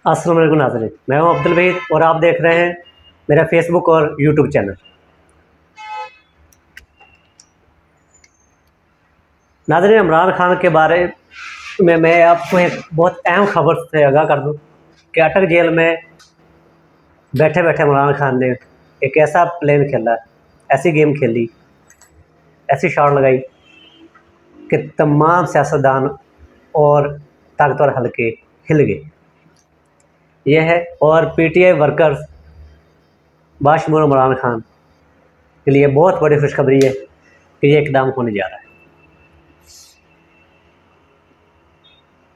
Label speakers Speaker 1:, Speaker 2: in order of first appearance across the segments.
Speaker 1: السلام علیکم ناظرین، میں ہوں عبد الوحید اور آپ دیکھ رہے ہیں میرا فیس بک اور یوٹیوب چینل۔ ناظرین، عمران خان کے بارے میں آپ کو ایک بہت اہم خبر سے آگاہ کر دوں کہ اٹک جیل میں بیٹھے بیٹھے عمران خان نے ایک ایسا پلین کھیلا، ایسی گیم کھیلی، ایسی شاٹ لگائی کہ تمام سیاستدان اور طاقتور حلقے ہل گئے۔ یہ ہے، اور پی ٹی آئی ورکرز باشمول عمران خان کے لیے بہت بڑی خوشخبری ہے کہ یہ اقدام ہونے جا رہا ہے۔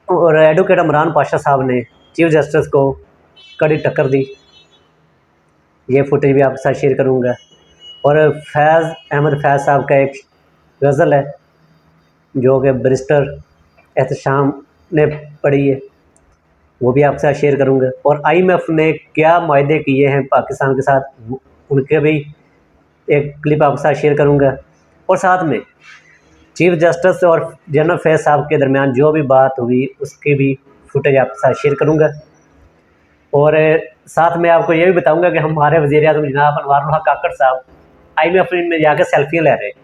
Speaker 1: اور ایڈوکیٹ عمران پاشا صاحب نے چیف جسٹس کو کڑی ٹکر دی، یہ فوٹیج بھی آپ کے ساتھ شیئر کروں گا۔ اور فیض احمد فیض صاحب کا ایک غزل ہے جو کہ بیرسٹر احتشام نے پڑھی ہے، وہ بھی آپ کے ساتھ شیئر کروں گا۔ اور آئی ایم ایف نے کیا معاہدے کیے ہیں پاکستان کے ساتھ، ان کے بھی ایک کلپ آپ کے ساتھ شیئر کروں گا۔ اور ساتھ میں چیف جسٹس اور جنرل فیض صاحب کے درمیان جو بھی بات ہوئی اس کی بھی فوٹیج آپ کے ساتھ شیئر کروں گا۔ اور ساتھ میں آپ کو یہ بھی بتاؤں گا کہ ہمارے وزیر اعظم جناب انوار الحق کاکڑ صاحب آئی ایم ایف میں جا کے سیلفیاں لے رہے ہیں۔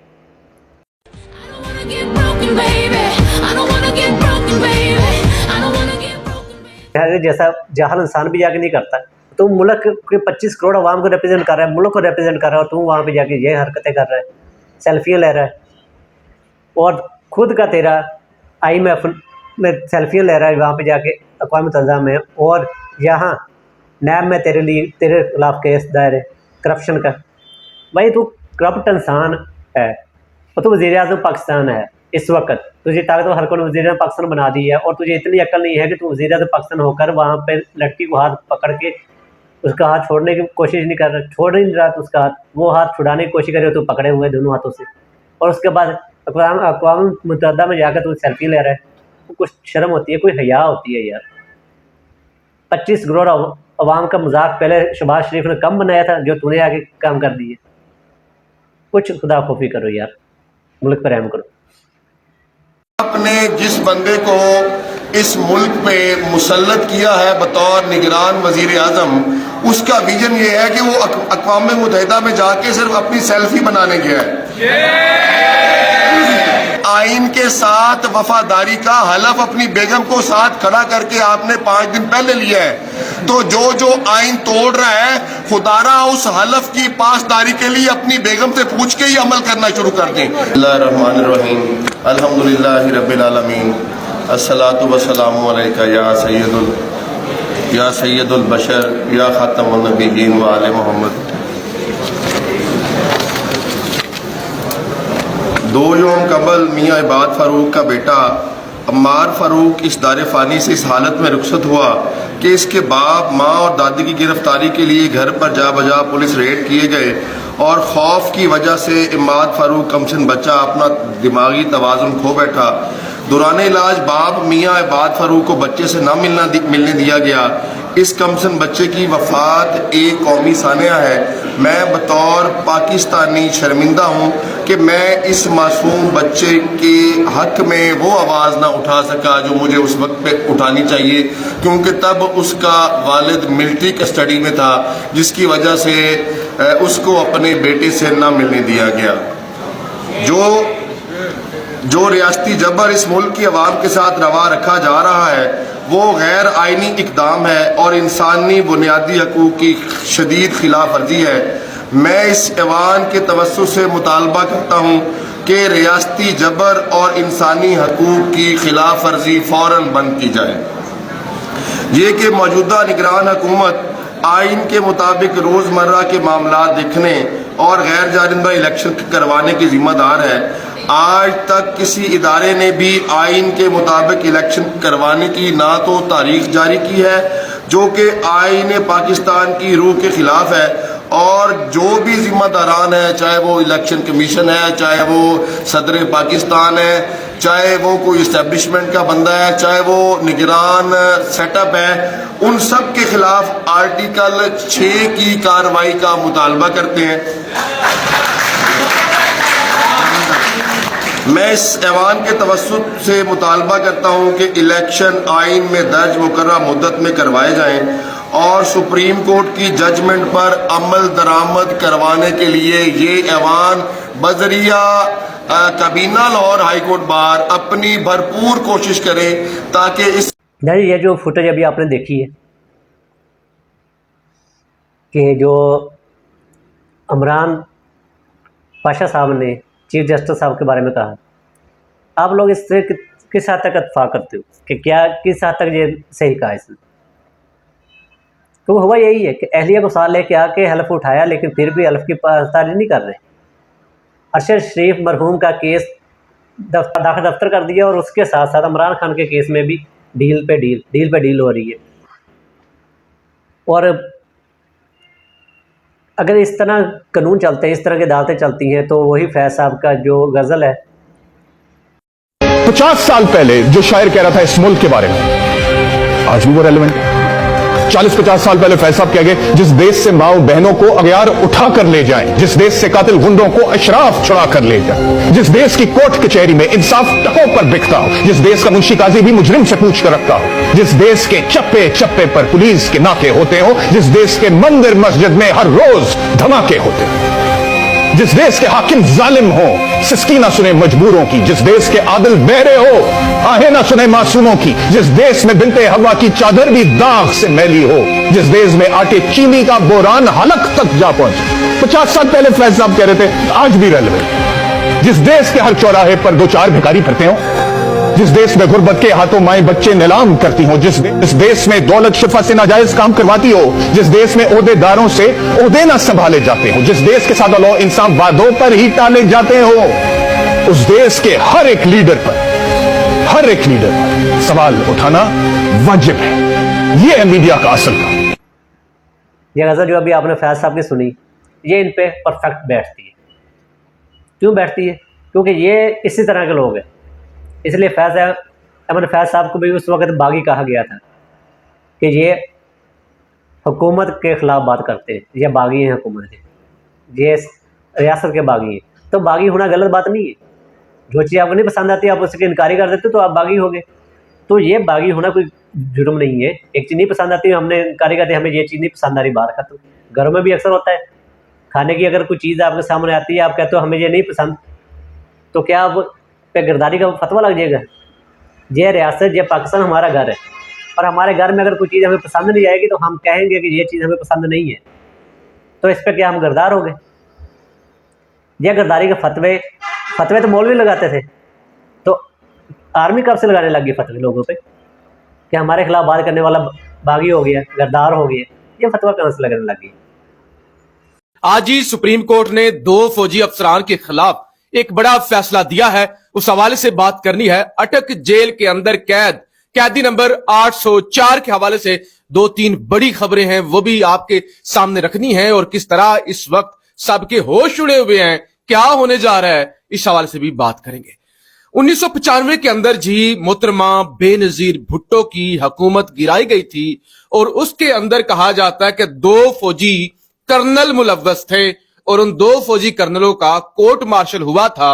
Speaker 1: جیسا جاہل انسان بھی جا کے نہیں کرتا، تم ملک کے 25 کروڑ عوام کو ریپرزینٹ کر رہا ہے، ملک کو ریپرزینٹ کر رہا ہے، اور تم وہاں پہ جا کے یہ حرکتیں کر رہا ہے، سیلفیاں لے رہا ہے، اور خود کا تیرا آئی ایم ایف میں سیلفیاں لے رہا ہے وہاں پہ جا کے اقوام متحدہ میں، اور یہاں نیب میں تیرے خلاف کیس دائر ہے کرپشن کا۔ بھائی تو کرپٹ انسان ہے، اور تو وزیر اعظم پاکستان ہے اس وقت، تجھے طاقتور حلقوں نے وزیر اعظم پاکستان بنا دی ہے، اور تجھے اتنی عقل نہیں ہے کہ تو وزیر اعظم پاکستان ہو کر وہاں پہ لڑکی کو ہاتھ پکڑ کے اس کا ہاتھ چھوڑنے کی کوشش نہیں کر رہا، چھوڑ نہیں رہا تو اس کا ہاتھ، وہ ہاتھ چھڑانے کی کوشش کرے تو پکڑے ہوئے دونوں ہاتھوں سے، اور اس کے بعد اقوام متحدہ میں جا کر تو سیلفی لے رہا ہے۔ کچھ شرم ہوتی ہے، کوئی حیا ہوتی ہے یار۔ 25 کروڑ عوام کا مذاق پہلے شہباز شریف نے کم بنایا تھا جو تو نے آگے کام کر دیے۔ کچھ خدا خوفی کرو یار، ملک پر رحم کرو۔
Speaker 2: آپ نے جس بندے کو اس ملک پہ مسلط کیا ہے بطور نگران وزیر اعظم، اس کا ویژن یہ ہے کہ وہ اقوام متحدہ میں جا کے صرف اپنی سیلفی بنانے گیا ہے۔ آئین کے ساتھ وفاداری کا حلف اپنی بیگم کو ساتھ کھڑا کر کے آپ نے 5 دن پہلے لیا ہے، تو جو آئین توڑ رہا ہے، خدا را اس حلف کی پاسداری کے لیے اپنی بیگم سے پوچھ کے ہی عمل کرنا شروع کر دیں۔ اللہ الرحمن الرحیم، الحمدللہ رب العالمین، الصلاۃ والسلام علیکہ یا سید البشر یا خاتم النبیین و آل محمد۔ 2 یوم قبل میاں عباد فاروق کا بیٹا عمار فاروق اس دار فانی سے اس حالت میں رخصت ہوا کہ اس کے باپ، ماں اور دادی کی گرفتاری کے لیے گھر پر جا بجا پولیس ریڈ کیے گئے، اور خوف کی وجہ سے عماد فاروق کمسن بچہ اپنا دماغی توازن کھو بیٹھا۔ دوران علاج باپ میاں عباد فاروق کو بچے سے نہ ملنے دیا گیا۔ اس کمسن بچے کی وفات ایک قومی سانحہ ہے۔ میں بطور پاکستانی شرمندہ ہوں کہ میں اس معصوم بچے کے حق میں وہ آواز نہ اٹھا سکا جو مجھے اس وقت پہ اٹھانی چاہیے، کیونکہ تب اس کا والد ملٹری کسٹڈی میں تھا، جس کی وجہ سے اس کو اپنے بیٹے سے نہ ملنے دیا گیا۔ جو ریاستی جبر اس ملک کی عوام کے ساتھ روا رکھا جا رہا ہے وہ غیر آئینی اقدام ہے اور انسانی بنیادی حقوق کی شدید خلاف ورزی ہے۔ میں اس ایوان کے توسط سے مطالبہ کرتا ہوں کہ ریاستی جبر اور انسانی حقوق کی خلاف ورزی فوراً بند کی جائے۔ یہ کہ موجودہ نگران حکومت آئین کے مطابق روزمرہ کے معاملات دیکھنے اور غیر جانبدار الیکشن کروانے کی ذمہ دار ہے۔ آج تک کسی ادارے نے بھی آئین کے مطابق الیکشن کروانے کی نہ تو تاریخ جاری کی ہے، جو کہ آئین پاکستان کی روح کے خلاف ہے، اور جو بھی ذمہ داران ہیں، چاہے وہ الیکشن کمیشن ہے، چاہے وہ صدر پاکستان ہے، چاہے وہ کوئی اسٹیبلشمنٹ کا بندہ ہے، چاہے وہ نگران سیٹ اپ ہے، ان سب کے خلاف آرٹیکل 6 کی کارروائی کا مطالبہ کرتے ہیں۔ میں اس ایوان کے توسط سے مطالبہ کرتا ہوں کہ الیکشن آئین میں درج مقررہ مدت میں کروائے جائیں اور سپریم کورٹ کی ججمنٹ پر عمل درآمد کروانے کے لیے یہ ایوان بذریعہ کابینہ لاہور ہائی کورٹ بار اپنی بھرپور کوشش کرے تاکہ اس
Speaker 1: یہ جو فوٹیج ابھی آپ نے دیکھی ہے کہ جو عمران پاشا صاحب نے چیف جسٹس صاحب کے بارے میں کہا، آپ لوگ اس سے کس حد تک اتفاق کرتے ہو کہ کیا کس حد تک یہ صحیح کہا اس نے؟ تو ہوا یہی ہے کہ اہلیہ کو ساتھ لے کے آ کے حلف اٹھایا، لیکن پھر بھی حلف کی پاسداری نہیں کر رہے۔ ارشد شریف مرحوم کا کیس داخل دفتر کر دیا، اور اس کے ساتھ ساتھ عمران خان کے کیس میں بھی ڈیل پہ ڈیل ہو رہی ہے۔ اور اگر اس طرح قانون چلتے ہیں، اس طرح کی عدالتیں چلتی ہیں، تو وہی فیض صاحب کا جو غزل ہے
Speaker 3: 50 سال پہلے جو شاعر کہہ رہا تھا اس ملک کے بارے میں، آج بھی وہ ریلیونٹ ہے۔ 40-50 سال پہلے فیض صاحب کہہ گئے جس دیش سے ماؤں بہنوں کو اغیار اٹھا کر لے جائیں، جس دیش سے قاتل غنڈوں کو اشراف چھڑا کر لے جائیں، جس دیش کی کورٹ کچہری میں انصاف ٹکوں پر بکتا ہو، جس دیش کا منشی قاضی بھی مجرم سے پوچھ کر رکھتا ہو، جس دیش کے چپے چپے پر پولیس کے ناکے ہوتے ہوں، جس دیش کے مندر مسجد میں ہر روز دھماکے ہوتے ہیں، جس دیش کے حاکم ظالم ہو، سسکی نہ سنے مجبوروں کی، جس دیش کے عادل بہرے ہو، آہیں نہ سنے معصوموں کی، جس دیش میں بنت ہوا کی چادر بھی داغ سے میلی ہو، جس دیش میں آٹے چینی کا بحران حلق تک جا پہنچے۔ 50 سال پہلے فیض صاحب کہہ رہے تھے، آج بھی ریلیونٹ۔ جس دیش کے ہر چوراہے پر 2-4 بھکاری پھرتے ہوں، جس دیش میں غربت کے ہاتھوں مائیں بچے نیلام کرتی ہوں، جس دیش میں دولت شفا سے ناجائز کام کرواتی ہو، جس دیش میں عہدے داروں سے عہدے نہ سنبھالے جاتے ہوں، جس دیش کے سادہ لو انسان وعدوں پر ہی ٹالے جاتے ہو، اس دیش کے ہر ایک لیڈر پر سوال اٹھانا واجب ہے۔ یہ ہے میڈیا کا اصل کام۔
Speaker 1: یہ غزل جو ابھی آپ نے فیض صاحب کی سنی، یہ ان پہ پرفیکٹ بیٹھتی ہے۔ کیوں بیٹھتی ہے؟ کیونکہ یہ اسی طرح کے لوگ ہیں، اس لیے احمد فیض صاحب کو بھی اس وقت باغی کہا گیا تھا کہ یہ حکومت کے خلاف بات کرتے ہیں، یہ باغی ہیں حکومت کے، یہ ریاست کے باغی ہیں۔ تو باغی ہونا غلط بات نہیں ہے، جو چیز آپ کو نہیں پسند آتی آپ اس کے انکاری کر دیتے تو آپ باغی ہو گئے۔ تو یہ باغی ہونا کوئی جرم نہیں ہے۔ ایک چیز نہیں پسند آتی ہم نے انکاری کرتے، ہمیں یہ چیز نہیں پسند آ رہی، باہر ختم۔ گھروں میں بھی اکثر ہوتا ہے، کھانے کی اگر کوئی چیز آپ کے سامنے آتی ہے، آپ کہتے ہو ہمیں یہ نہیں پسند، تو کیا آپ پہ گرداری کا فتویٰ لگ جائے گا؟ یہ ریاست، یہ پاکستان ہمارا گھر ہے، اور ہمارے گھر میں اگر کوئی چیز ہمیں پسند نہیں آئے گی تو ہم کہیں گے کہ یہ چیز ہمیں پسند نہیں ہے، تو اس پہ کیا ہم گردار ہو گئے؟ یہ گرداری کے فتوے تو مولوی لگاتے تھے، تو آرمی کب سے لگانے لگ گئی فتوے لوگوں پہ کہ ہمارے خلاف بات کرنے والا باغی ہو گیا، گردار ہو گیا؟ یہ فتویٰ کہاں سے لگنے لگ گئی؟
Speaker 4: آج ہی سپریم کورٹ نے 2 فوجی افسران کے خلاف ایک بڑا فیصلہ دیا ہے، اس حوالے سے بات کرنی ہے۔ اٹک جیل کے اندر قیدی نمبر 804 کے حوالے سے 2-3 بڑی خبریں ہیں، وہ بھی آپ کے سامنے رکھنی ہیں، اور کس طرح اس وقت سب کے ہوش اڑے ہوئے ہیں، کیا ہونے جا رہا ہے، اس حوالے سے بھی بات کریں گے۔ 1995 کے اندر جی محترمہ بے نظیر بھٹو کی حکومت گرائی گئی تھی، اور اس کے اندر کہا جاتا ہے کہ 2 فوجی کرنل ملوث تھے، اور ان 2 فوجی کرنلوں کا کورٹ مارشل ہوا تھا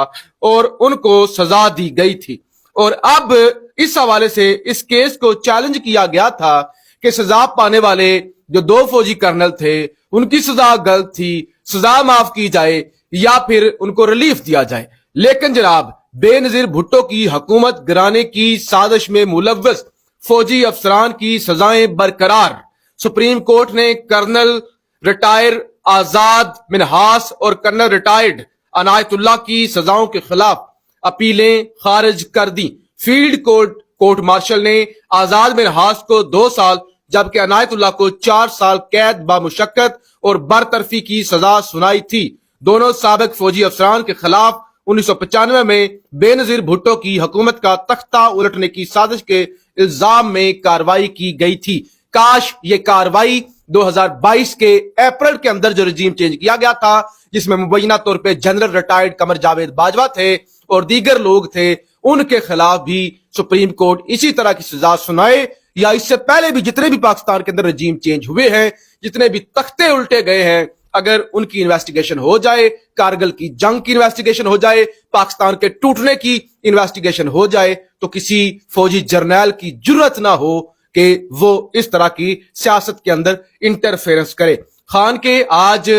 Speaker 4: اور ان کو سزا دی گئی تھی۔ اور اب اس حوالے سے اس کیس کو چیلنج کیا گیا تھا کہ سزا پانے والے جو 2 فوجی کرنل تھے ان کی سزا غلط تھی، سزا معاف کی جائے یا پھر ان کو ریلیف دیا جائے۔ لیکن جناب بے نظیر بھٹو کی حکومت گرانے کی سازش میں ملوث فوجی افسران کی سزائیں برقرار۔ سپریم کورٹ نے کرنل ریٹائر آزاد منہاس اور کرنل ریٹائرڈ عنایت اللہ کی سزاؤں کے خلاف اپیلیں خارج کر دی۔ فیلڈ کورٹ مارشل نے آزاد منہاس کو 2 سال جبکہ عنایت اللہ کو 4 سال قید بامشقت اور برطرفی کی سزا سنائی تھی۔ دونوں سابق فوجی افسران کے خلاف 1995 میں بے نظیر بھٹو کی حکومت کا تختہ الٹنے کی سازش کے الزام میں کارروائی کی گئی تھی۔ کاش یہ کارروائی 2022 کے اپریل کے اندر جو رجیم چینج کیا گیا تھا، جس میں مبینہ طور پہ جنرل ریٹائرڈ قمر جاوید باجوہ تھے اور دیگر لوگ تھے، ان کے خلاف بھی سپریم کورٹ اسی طرح کی سزا سنائے، یا اس سے پہلے بھی جتنے بھی پاکستان کے اندر رجیم چینج ہوئے ہیں، جتنے بھی تختے الٹے گئے ہیں، اگر ان کی انویسٹیگیشن ہو جائے, کارگل کی جنگ کی انویسٹیگیشن ہو جائے, پاکستان کے ٹوٹنے کی انویسٹیگیشن ہو جائے, تو کسی فوجی جرنیل کی جرت نہ ہو کہ وہ اس طرح کی سیاست کے اندر انٹرفیرنس کرے. خان کے آج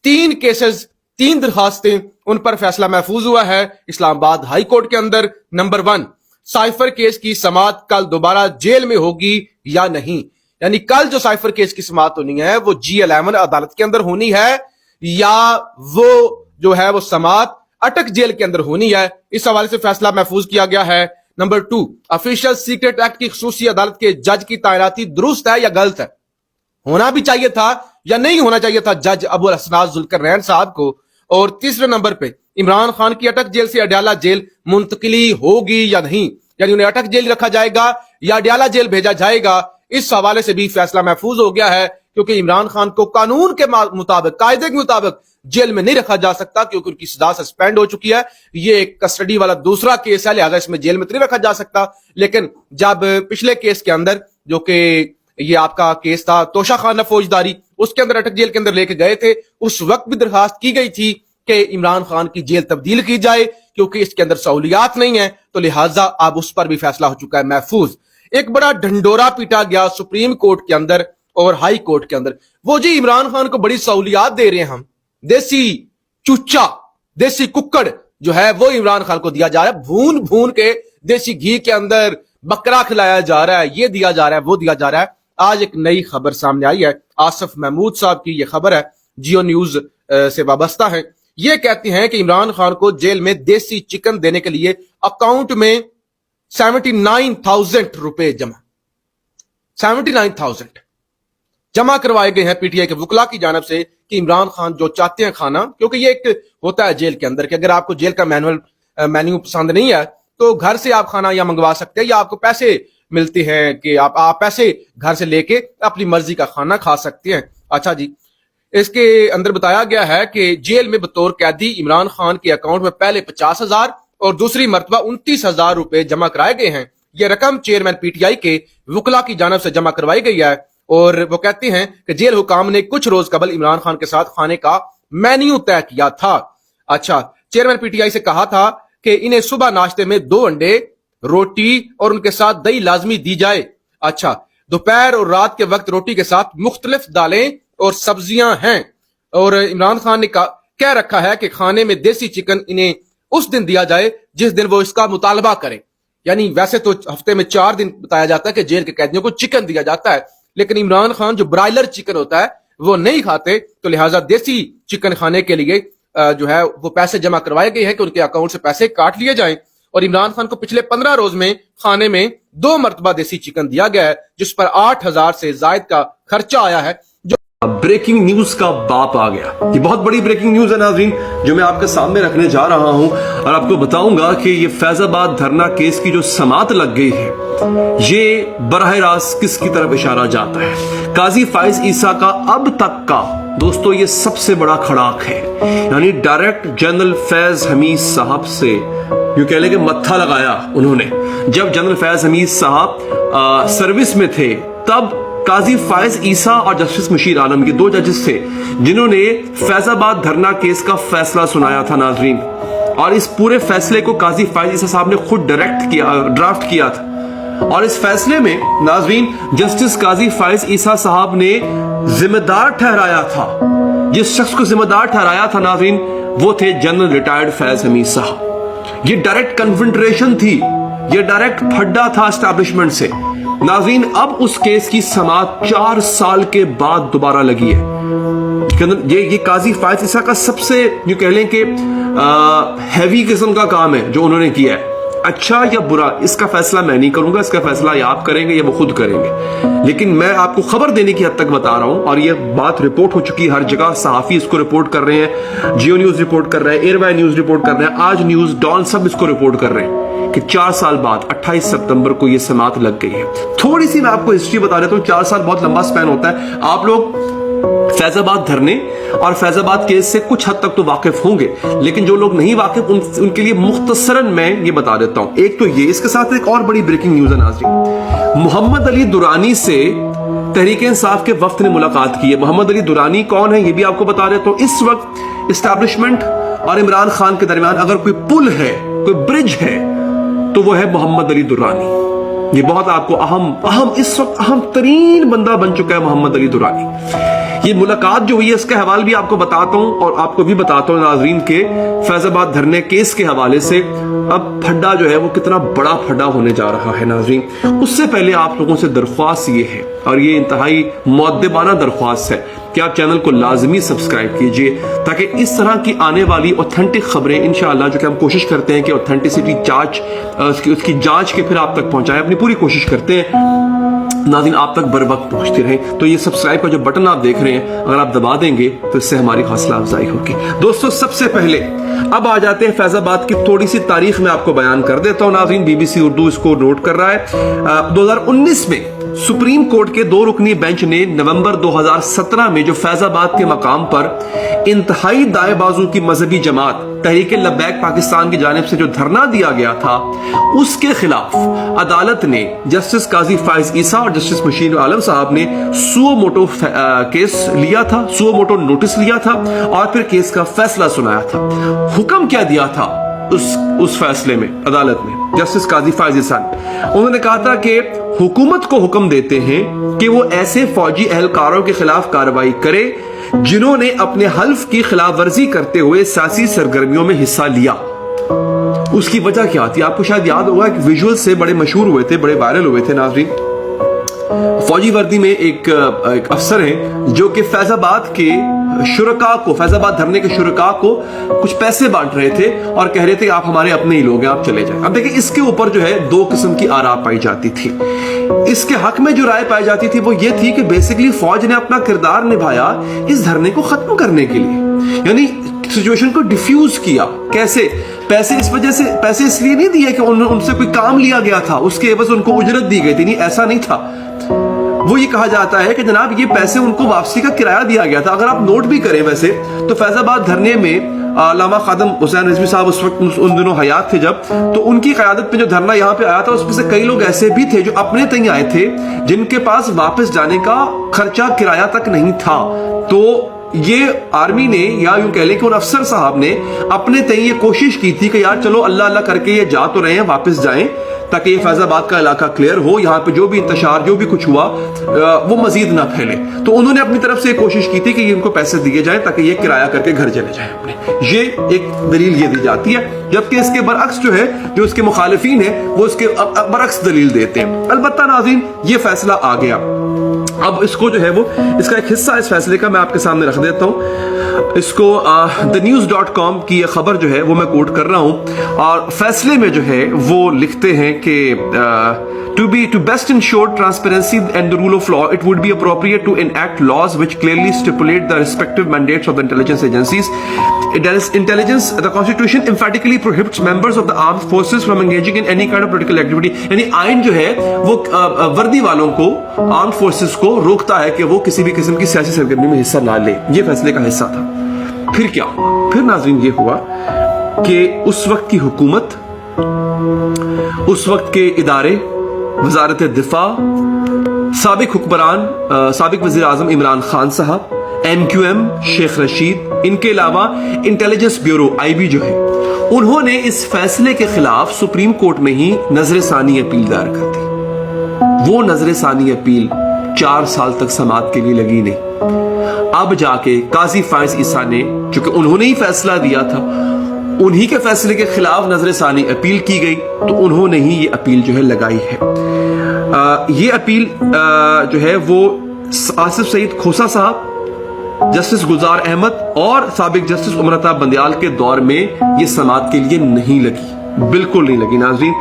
Speaker 4: 3 کیسز, 3 درخواستیں, ان پر فیصلہ محفوظ ہوا ہے اسلام آباد ہائی کورٹ کے اندر. نمبر 1, سائفر کیس کی سماعت کل دوبارہ جیل میں ہوگی یا نہیں, یعنی کل جو سائفر کیس کی سماعت ہونی ہے وہ G11 عدالت کے اندر ہونی ہے یا وہ جو ہے وہ سماعت اٹک جیل کے اندر ہونی ہے. اس حوالے سے فیصلہ محفوظ کیا گیا ہے. نمبر 2, آفیشل سیکرٹ ایکٹ کی خصوصی عدالت کے جج کی تعیناتی درست ہے یا غلط ہے, ہونا بھی چاہیے تھا یا نہیں ہونا چاہیے تھا جج ابو الحسنات ذوالقرنین صاحب کو. اور تیسرے نمبر پہ عمران خان کی اٹک جیل سے اڈیالہ جیل منتقلی ہوگی یا نہیں, یعنی انہیں اٹک جیل رکھا جائے گا یا اڈیالہ جیل بھیجا جائے گا. اس حوالے سے بھی فیصلہ محفوظ ہو گیا ہے, کیونکہ عمران خان کو قانون کے مطابق, قاعدے کے مطابق جیل میں نہیں رکھا جا سکتا, کیونکہ ان کی سزا سسپینڈ ہو چکی ہے. یہ ایک کسٹڈی والا دوسرا کیس ہے, لہذا اس میں جیل میں نہیں رکھا جا سکتا. لیکن جب پچھلے کیس کے اندر, جو کہ یہ آپ کا کیس تھا توشہ خانہ فوجداری, اس کے اندر اٹک جیل کے اندر لے کے گئے تھے, اس وقت بھی درخواست کی گئی تھی کہ عمران خان کی جیل تبدیل کی جائے کیونکہ اس کے اندر سہولیات نہیں ہیں, تو لہٰذا اب اس پر بھی فیصلہ ہو چکا ہے محفوظ. ایک بڑا ڈھنڈورا پیٹا گیا سپریم کورٹ کے اندر اور ہائی کورٹ کے اندر, وہ جی عمران خان کو بڑی سہولیات دے رہے ہیں ہم, دیسی چوچا, دیسی ککڑ جو ہے وہ عمران خان کو دیا جا رہا ہے, بھون بھون کے دیسی گھی کے اندر بکرا کھلایا جا رہا ہے, یہ دیا جا رہا ہے, وہ دیا جا رہا ہے. آج ایک نئی خبر سامنے آئی ہے, آصف محمود صاحب کی یہ خبر ہے, جیو نیوز سے وابستہ ہے. یہ کہتے ہیں کہ عمران خان کو جیل میں دیسی چکن دینے کے لیے اکاؤنٹ میں 79,000 روپے جمع, 79,000 جمع کروائے گئے ہیں پی ٹی آئی کے وکلا کی جانب سے کہ عمران خان جو چاہتے ہیں کھانا, کیونکہ یہ ایک ہوتا ہے جیل کے اندر کہ اگر آپ کو جیل کا مینیو پسند نہیں ہے تو گھر سے آپ کھانا یا منگوا سکتے ہیں, یا آپ کو پیسے ملتے ہیں کہ آپ پیسے گھر سے لے کے اپنی مرضی کا کھانا کھا سکتے ہیں. اچھا جی, اس کے اندر بتایا گیا ہے کہ جیل میں بطور قیدی عمران خان کے اکاؤنٹ میں پہلے 50,000 اور دوسری مرتبہ 29,000 روپے جمع کرائے گئے ہیں. یہ رقم چیئرمین پی ٹی آئی کے وکلا کی جانب سے جمع کروائی گئی ہے, اور وہ کہتے ہیں کہ جیل حکام نے کچھ روز قبل عمران خان کے ساتھ کھانے کا مینیو طے کیا تھا. اچھا, چیئرمین پی ٹی آئی سے کہا تھا کہ انہیں صبح ناشتے میں 2 انڈے, روٹی اور ان کے ساتھ دہی لازمی دی جائے. اچھا, دوپہر اور رات کے وقت روٹی کے ساتھ مختلف دالیں اور سبزیاں ہیں, اور عمران خان نے کہہ رکھا ہے کہ کھانے میں دیسی چکن انہیں اس دن دیا جائے جس دن وہ اس کا مطالبہ کریں. یعنی ویسے تو ہفتے میں 4 دن بتایا جاتا ہے کہ جیل کے قیدیوں کو چکن دیا جاتا ہے, لیکن عمران خان جو برائلر چکن ہوتا ہے وہ نہیں کھاتے, تو لہٰذا دیسی چکن کھانے کے لیے جو ہے وہ پیسے جمع کروائے گئے ہیں کہ ان کے اکاؤنٹ سے پیسے کاٹ لیے جائیں. اور عمران خان کو پچھلے 15 روز میں کھانے میں 2 مرتبہ دیسی چکن دیا گیا ہے, جس پر 8,000 سے زائد کا خرچہ آیا ہے.
Speaker 5: بریکنگ نیوز کا باپ آ گیا. یہ بہت بڑی بریکنگ نیوز ہے ناظرین, جو میں آپ کے سامنے رکھنے جا رہا ہوں, اور آپ کو بتاؤں گا کہ یہ فیض آباد دھرنا کیس کی جو سماعت لگ گئی ہے, یہ براہ راست کس کی طرف اشارہ جاتا ہے؟ قاضی فائز عیسیٰ کا اب تک کا دوستو یہ سب سے بڑا کھڑاک ہے. یعنی ڈائریکٹ جنرل فیض حمید صاحب سے یوں کہہ لیں کہ متھا لگایا انہوں نے. جب جنرل فیض حمید صاحب سروس میں تھے تب قاضی فائز عیسیٰ اور جسٹس مشیر عالم کے 2 ججز تھے جنہوں نے فیض آباد دھرنا کیس کا فیصلہ سنایا تھا ناظرین, اور اس پورے فیصلے کو قاضی فائز عیسیٰ صاحب نے خود ڈرافٹ کیا تھا. اور اس فیصلے میں ناظرین جسٹس قاضی فائز عیسیٰ صاحب نے ذمہ دار ٹھہرایا تھا, جس شخص کو ذمہ دار ٹھہرایا تھا ناظرین وہ تھے جنرل ریٹائرڈ فیض حمید صاحب. یہ ڈائریکٹ کنفنٹریشن تھی, یہ ڈائریکٹ پھڈا تھا اسٹیبلشمنٹ سے. ناظرین اب اس کیس کی سماعت 4 سال کے بعد دوبارہ لگی ہے. یہ قاضی فائز عیسیٰ کا سب سے یوں کہہ لیں کہ ہیوی قسم کا کام ہے جو انہوں نے کیا ہے. اچھا یا برا اس کا فیصلہ میں نہیں کروں گا, اس کا فیصلہ یا آپ کریں گے یا وہ خود کریں گے, لیکن میں آپ کو خبر دینے کی حد تک بتا رہا ہوں. اور یہ بات رپورٹ ہو چکی ہے ہر جگہ, صحافی اس کو رپورٹ کر رہے ہیں, جیو نیوز رپورٹ کر رہے ہیں, ایئر وائی نیوز رپورٹ کر رہے ہیں, آج نیوز ڈان سب اس کو رپورٹ کر رہے ہیں کہ 4 سال بعد 28 ستمبر کو یہ سماعت لگ گئی ہے. تھوڑی سی میں آپ کو ہسٹری بتا دیتا ہوں. 4 سال بہت لمبا سپین ہوتا ہے. آپ لوگ فیض آباد دھرنے اور فیض آباد کیس سے کچھ حد تک تو واقف ہوں گے, لیکن جو لوگ نہیں واقف ان کے لیے مختصراً میں یہ بتا دیتا ہوں. ایک تو یہ, اس کے ساتھ ایک اور بڑی بریکنگ نیوز ہے ناظرین. محمد علی درانی سے تحریک انصاف کے وفد نے ملاقات کی ہے. محمد علی درانی کون ہے یہ بھی آپ کو بتا دیتا ہوں. اس وقت اسٹیبلشمنٹ اور عمران خان کے درمیان اگر کوئی پل ہے, کوئی برج ہے, تو وہ ہے محمد علی درانی. یہ بہت آپ کو اہم اس وقت اہم ترین بندہ بن چکا ہے محمد علی درانی. یہ ملاقات جو ہوئی ہے اس کا حوالہ بھی آپ کو بتاتا ہوں, اور آپ کو بھی بتاتا ہوں ناظرین کے فیض آباد دھرنے کیس کے حوالے سے اب پھڈا جو ہے وہ کتنا بڑا پھڈا ہونے جا رہا ہے ناظرین. اس سے پہلے آپ لوگوں سے درخواست یہ ہے, اور یہ انتہائی مؤدبانہ درخواست ہے, کہ آپ چینل کو لازمی سبسکرائب کیجئے تاکہ اس طرح کی آنے والی اوتھینٹک خبریں انشاءاللہ, جو کہ ہم کوشش کرتے ہیں کہ اوتھینٹسٹی اس کی جانچ کے پھر آپ تک پہنچائیں, اپنی پوری کوشش کرتے ہیں ناظرین آپ تک بر وقت پہنچتے رہیں. تو یہ سبسکرائب کا جو بٹن آپ دیکھ رہے ہیں, اگر آپ دبا دیں گے تو اس سے ہماری حوصلہ افزائی ہوگی. دوستو سب سے پہلے اب آ جاتے ہیں فیض آباد کی تھوڑی سی تاریخ میں آپ کو بیان کر دیتا ہوں ناظرین. بی بی سی اردو اس کو نوٹ کر رہا ہے. 2019 میں سپریم کورٹ کے 2 رکنی بینچ نے نومبر 2017 میں جو فیض آباد کے مقام پر انتہائی دائیں بازو کی مذہبی جماعت تحریک لبیک پاکستان کی جانب سے جو دھرنا دیا گیا تھا, اس کے خلاف عدالت نے جسٹس قاضی فائز عیسیٰ اور جسٹس مشیر عالم صاحب نے سو موٹو کیس لیا تھا, سو موٹو نوٹس لیا تھا, اور پھر کیس کا فیصلہ سنایا تھا. حکم کیا دیا تھا اس فیصلے میں عدالت نے, جسٹس قاضی فائز عیسیٰ نے, انہوں نے کہا تھا کہ حکومت کو حکم دیتے ہیں کہ وہ ایسے فوجی اہلکاروں کے خلاف کارروائی کرے جنہوں نے اپنے حلف کی خلاف ورزی کرتے ہوئے سیاسی سرگرمیوں میں حصہ لیا. اس کی وجہ کیا تھی آپ کو شاید یاد ہوگا کہ ویژول سے بڑے مشہور ہوئے تھے, بڑے وائرل ہوئے تھے ناظرین. فوجی وردی میں ایک افسر ہیں جو کہ فیض آباد کے شرکاء کو, فیض آباد دھرنے کے شرکاء کو کچھ پیسے بانٹ رہے تھے اور کہہ رہے تھے کہ آپ ہمارے اپنے ہی لوگ ہیں, آپ چلے جائیں. اب دیکھیں اس کے اوپر جو ہے 2 قسم کی آراء پائی جاتی تھی. اس کے حق میں جو رائے پائی جاتی تھی وہ یہ تھی کہ بیسیکلی فوج نے اپنا کردار نبھایا اس دھرنے کو ختم کرنے کے لیے, یعنی سچویشن کو ڈیفیوز کیا. کیسے؟ پیسے اس وجہ سے, پیسے اس لیے نہیں دیے کہ ان سے کوئی کام لیا گیا تھا, اس کے عوض ان کو اجرت دی گئی تھی, نہیں ایسا نہیں تھا. وہ یہ کہا جاتا ہے کہ جناب یہ پیسے ان کو واپسی کا کرایہ دیا گیا تھا. اگر آپ نوٹ بھی کریں ویسے تو فیض آباد دھرنے میں علامہ خادم حسین رضوی صاحب اس وقت ان دنوں حیات تھے جب, تو ان کی قیادت میں جو دھرنا یہاں پہ آیا تھا اس میں سے کئی لوگ ایسے بھی تھے جو اپنے تئیں آئے تھے جن کے پاس واپس جانے کا خرچہ کرایہ تک نہیں تھا. تو یہ آرمی نے یا یوں کہہ لیں کہ ان افسر صاحب نے اپنے تئیں یہ کوشش کی تھی کہ یار چلو اللہ اللہ کر کے یہ جا تو رہے ہیں, واپس جائیں تاکہ یہ فیض آباد کا علاقہ کلیئر ہو, یہاں پہ جو بھی انتشار جو بھی کچھ ہوا وہ مزید نہ پھیلے. تو انہوں نے اپنی طرف سے یہ کوشش کی تھی کہ ان کو پیسے دیے جائیں تاکہ یہ کرایہ کر کے گھر چلے جائیں اپنے. یہ ایک دلیل یہ دی جاتی ہے, جبکہ اس کے برعکس جو ہے جو اس کے مخالفین ہیں وہ اس کے برعکس دلیل دیتے ہیں. البتہ ناظرین یہ فیصلہ آ گیا. اب اس کو جو ہے وہ اس کا ایک حصہ اس فیصلے کا میں آپ کے سامنے رکھ دیتا ہوں. اس کو thenews.com کی یہ خبر جو ہے وہ میں کوٹ کر رہا ہوں, اور فیصلے میں جو ہے وہ لکھتے ہیں کہ to best ensure transparency and the rule of law, it would be appropriate to enact laws which clearly stipulate the respective mandates of the intelligence agencies. The Constitution emphatically prohibits members of the armed forces from engaging in any kind of political activity. یعنی آئین جو ہے وہ وردی والوں کو, armed forces کو روکتا ہے کہ وہ کسی بھی قسم کی سیاسی سرگرمی میں حصہ نہ لے. یہ فیصلے کا حصہ تھا. پھر کیا ہوا؟ پھر ناظرین یہ ہوا کہ اس وقت کی حکومت, اس وقت کے ادارے, وزارت دفاع, سابق حکمران سابق وزیر اعظم عمران خان صاحب, MQM شیخ رشید, ان کے علاوہ انٹیلیجنس بیورو IB جو ہے, انہوں نے اس فیصلے کے خلاف سپریم کورٹ میں ہی نظر ثانی اپیل دائر کر دی. وہ نظر ثانی اپیل 4 سال تک سماعت کے لیے لگی نہیں. اب جا کے قاضی فائز عیسیٰ نے, چونکہ انہوں نے ہی فیصلہ دیا تھا, انہی کے فیصلے کے خلاف نظر ثانی اپیل کی گئی, تو انہوں نے ہی یہ اپیل جو ہے لگائی ہے. یہ اپیل جو ہے وہ آصف سعید کھوسا صاحب, جسٹس گلزار احمد اور سابق جسٹس عمرتا بندیال کے دور میں یہ سماعت کے لیے نہیں لگی, بالکل نہیں لگی ناظرین.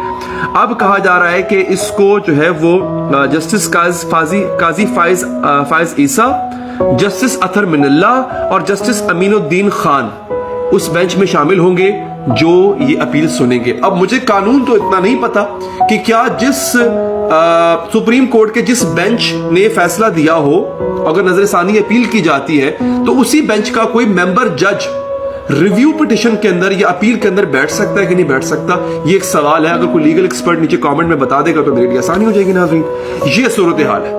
Speaker 5: اب کہا جا رہا ہے کہ اس کو جو ہے وہ جسٹس قاضی فائز عیسیٰ, جسٹس اطہر من اللہ اور جسٹس امین الدین خان اس بینچ میں شامل ہوں گے جو یہ اپیل سنیں گے. اب مجھے قانون تو اتنا نہیں پتا کہ کیا جس سپریم کورٹ کے جس بینچ نے فیصلہ دیا ہو, اگر نظر ثانی اپیل کی جاتی ہے تو اسی بینچ کا کوئی ممبر جج ریویو پٹیشن کے اندر یا اپیل کے اندر بیٹھ سکتا ہے کہ نہیں بیٹھ سکتا. یہ ایک سوال ہے, اگر کوئی لیگل ایکسپرٹ نیچے کامنٹ میں بتا دے گا تو میرے لیے آسانی ہو جائے گی ناظرین. یہ صورتحال ہے.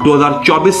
Speaker 5: 2024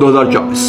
Speaker 5: 2024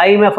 Speaker 1: IMF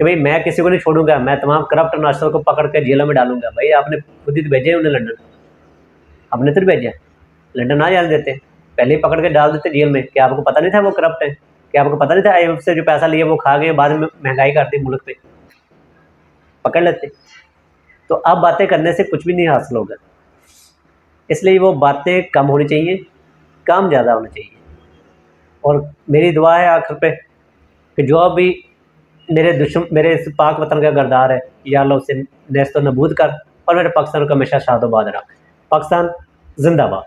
Speaker 1: کہ بھائی میں کسی کو نہیں چھوڑوں گا, میں تمام کرپٹ ناشتوں کو پکڑ کے جیلوں میں ڈالوں گا. بھائی آپ نے خود ہی تو بھیجے انہیں لنڈن, آپ نے تو بھیجا, لنڈن نہ جانے دیتے, پہلے ہی پکڑ کے ڈال دیتے جیل میں. کیا آپ کو پتہ نہیں تھا وہ کرپٹ ہے؟ کیا آپ کو پتہ نہیں تھا IMF سے جو پیسہ لیا وہ کھا گئے, بعد میں مہنگائی کر دی ملک پہ, پکڑ لیتے. تو اب باتیں کرنے سے کچھ بھی نہیں حاصل ہوگا, اس لیے وہ باتیں کم ہونی چاہیے, کام زیادہ ہونا چاہیے. اور میری دعا ہے آخر پہ کہ جو بھی میرے اس پاک وطن کا گردار ہے, یا اللہ اسے نیست و نبود کر, اور میرے پاکستان کو ہمیشہ شاد و باد رکھ. پاکستان زندہ باد.